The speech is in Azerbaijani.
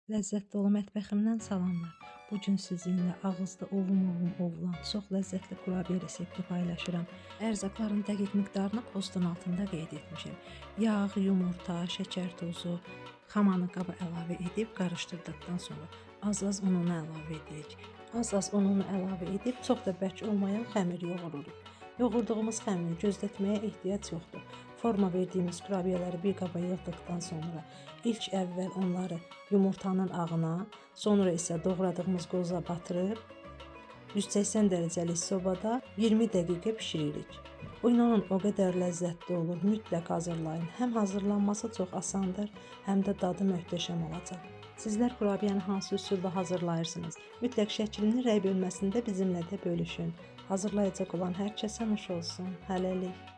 Ləzzətli dolu mətbəximdən salamlar. Bu gün sizinlə ağızda ovulan çox ləzzətli kurabiye resepti paylaşıram. Ərzaqların dəqiq miqdarını postun altında qeyd etmişəm. Yağ, yumurta, şəkər tozu, xamanı qaba əlavə edib qarışdırdıqdan sonra az-az ununu əlavə edirik. Az-az ununu əlavə edib çox da bərk olmayan xəmir yoğururuq. Yoğurduğumuz xəmiri gözlətməyə ehtiyac yoxdur. Forma verdiyimiz kurabiyeləri bir qaba yığdıqdan sonra ilk əvvəl onları yumurtanın ağına, sonra isə doğradığımız qoza batırıb 180 dərəcəlik sobada 20 dəqiqə bişiririk. Bu inanın o qədər ləzzətli olur. Mütləq hazırlayın. Həm hazırlanması çox asandır, həm də dadı möhtəşəm olacaq. Sizlər kurabiyəni hansı üsulla hazırlayırsınız? Mütləq şəklini rəy bölməsində bizimlə də bölüşün. Hazırlayacaq olan hər kəsə nuş olsun. Hələlik.